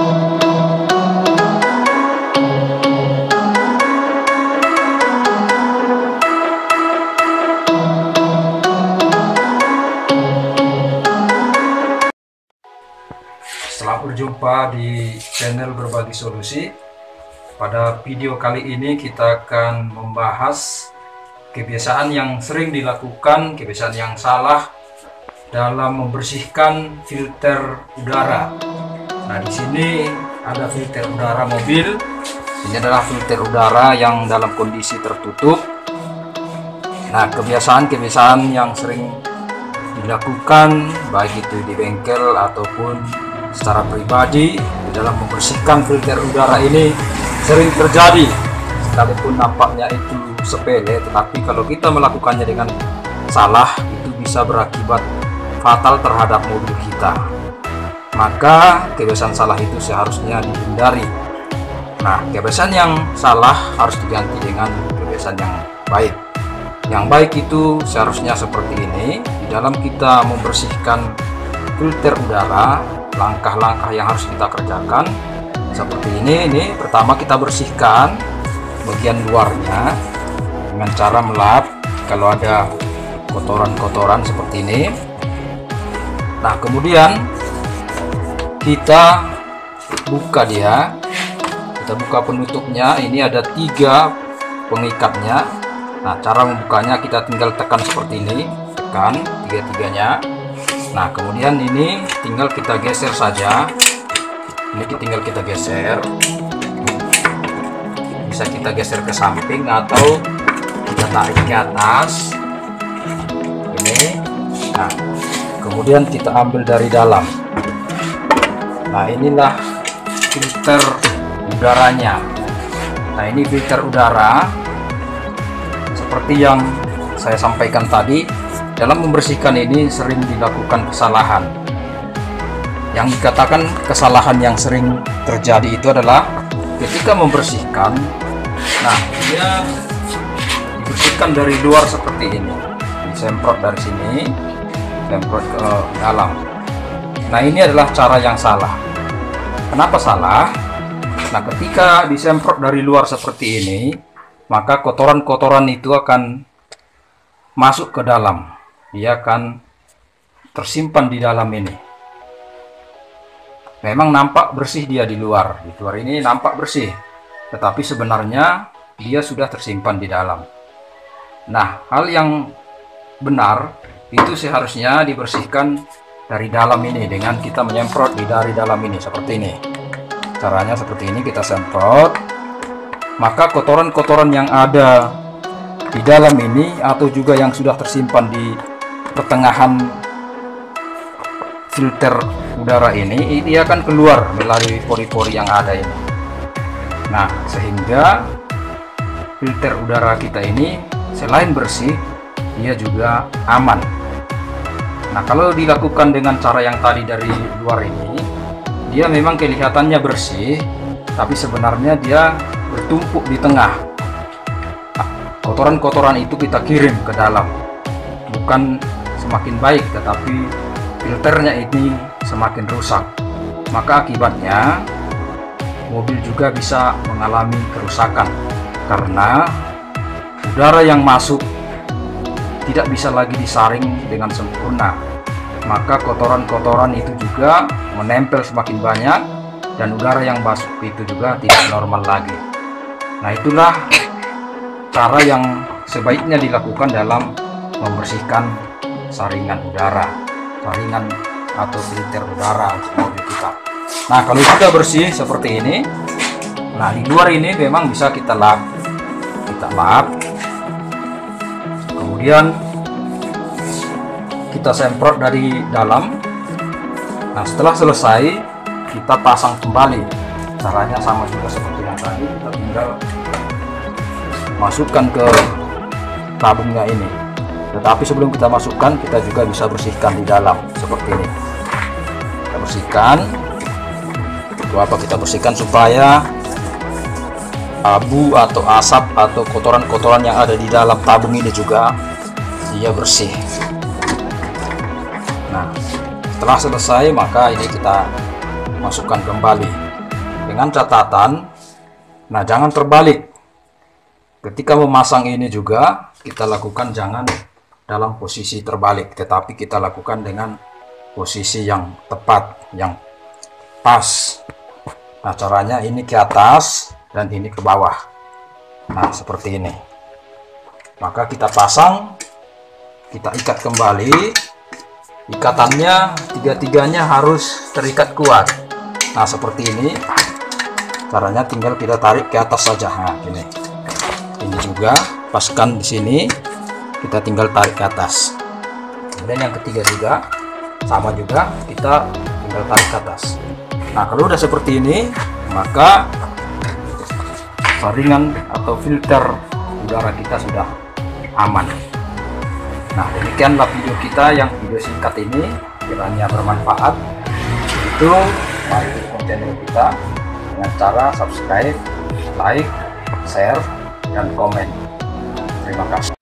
Selamat berjumpa di channel Berbagi Solusi. Pada video kali ini kita akan membahas kebiasaan yang sering dilakukan, kebiasaan yang salah dalam membersihkan filter udara. Nah, di sini ada filter udara mobil. Ini adalah filter udara yang dalam kondisi tertutup. Nah, kebiasaan-kebiasaan yang sering dilakukan baik itu di bengkel ataupun secara pribadi dalam membersihkan filter udara ini sering terjadi, sekalipun nampaknya itu sepele, tetapi kalau kita melakukannya dengan salah itu bisa berakibat fatal terhadap mobil kita. Maka kebiasaan salah itu seharusnya dihindari. Nah, kebiasaan yang salah harus diganti dengan kebiasaan yang baik. Yang baik itu seharusnya seperti ini. Di dalam kita membersihkan filter udara, langkah-langkah yang harus kita kerjakan seperti ini. Pertama, kita bersihkan bagian luarnya dengan cara melap kalau ada kotoran-kotoran seperti ini. Nah, kemudian kita buka dia, kita buka penutupnya. Ini ada 3 pengikatnya. Nah, cara membukanya kita tinggal tekan seperti ini, tekan tiga-tiganya. Nah, kemudian ini tinggal kita geser saja. Ini tinggal kita geser. Bisa kita geser ke samping atau kita tarik ke atas. Ini. Nah, kemudian kita ambil dari dalam. Nah, inilah filter udaranya. Nah, ini filter udara. Seperti yang saya sampaikan tadi, dalam membersihkan ini sering dilakukan kesalahan. Yang dikatakan kesalahan yang sering terjadi itu adalah ketika membersihkan, nah dia dibersihkan dari luar seperti ini, disemprot dari sini, semprot ke dalam. Nah, ini adalah cara yang salah. Kenapa salah? Nah, ketika disemprot dari luar seperti ini, maka kotoran-kotoran itu akan masuk ke dalam. Dia akan tersimpan di dalam ini. Memang nampak bersih dia di luar. Di luar ini nampak bersih, tetapi sebenarnya dia sudah tersimpan di dalam. Nah, hal yang benar itu seharusnya dibersihkan dari dalam ini dengan kita menyemprot dari dalam ini seperti ini. Caranya seperti ini, kita semprot. Maka kotoran-kotoran yang ada di dalam ini atau juga yang sudah tersimpan di pertengahan filter udara ini akan keluar melalui pori-pori yang ada ini. Nah, sehingga filter udara kita ini selain bersih, dia juga aman. Nah, kalau dilakukan dengan cara yang tadi dari luar ini, dia memang kelihatannya bersih, tapi sebenarnya dia bertumpuk di tengah. Kotoran-kotoran itu kita kirim ke dalam, bukan semakin baik, tetapi filternya ini semakin rusak. Maka akibatnya mobil juga bisa mengalami kerusakan karena udara yang masuk tidak bisa lagi disaring dengan sempurna. Maka kotoran-kotoran itu juga menempel semakin banyak dan udara yang masuk itu juga tidak normal lagi. Nah, itulah cara yang sebaiknya dilakukan dalam membersihkan saringan udara, saringan atau filter udara untuk mobil kita. Nah, kalau sudah bersih seperti ini, nah di luar ini memang bisa kita lap, kemudian kita semprot dari dalam. Nah, setelah selesai kita pasang kembali. Caranya sama juga seperti yang tadi, kita tinggal masukkan ke tabungnya ini. Tetapi sebelum kita masukkan, kita juga bisa bersihkan di dalam seperti ini. Kita bersihkan. Untuk apa kita bersihkan? Supaya abu atau asap atau kotoran-kotoran yang ada di dalam tabung ini juga dia bersih. Nah, setelah selesai maka ini kita masukkan kembali. dengan catatan, nah jangan terbalik. Ketika memasang ini juga kita lakukan jangan dalam posisi terbalik, tetapi kita lakukan dengan posisi yang tepat, yang pas. Nah caranya ini ke atas dan ini ke bawah. Nah seperti ini. Maka kita pasang, kita ikat kembali. Ikatannya tiga-tiganya harus terikat kuat. Nah seperti ini. Caranya tinggal kita tarik ke atas saja. Nah ini juga paskan di sini, kita tinggal tarik ke atas. Kemudian yang ketiga juga sama juga, kita tinggal tarik ke atas. Nah kalau udah seperti ini, maka saringan atau filter udara kita sudah aman. Nah demikianlah video kita, yang video singkat ini, kiranya bermanfaat. Itu mari dukung channel kita dengan cara subscribe, like, share, dan komen. Terima kasih.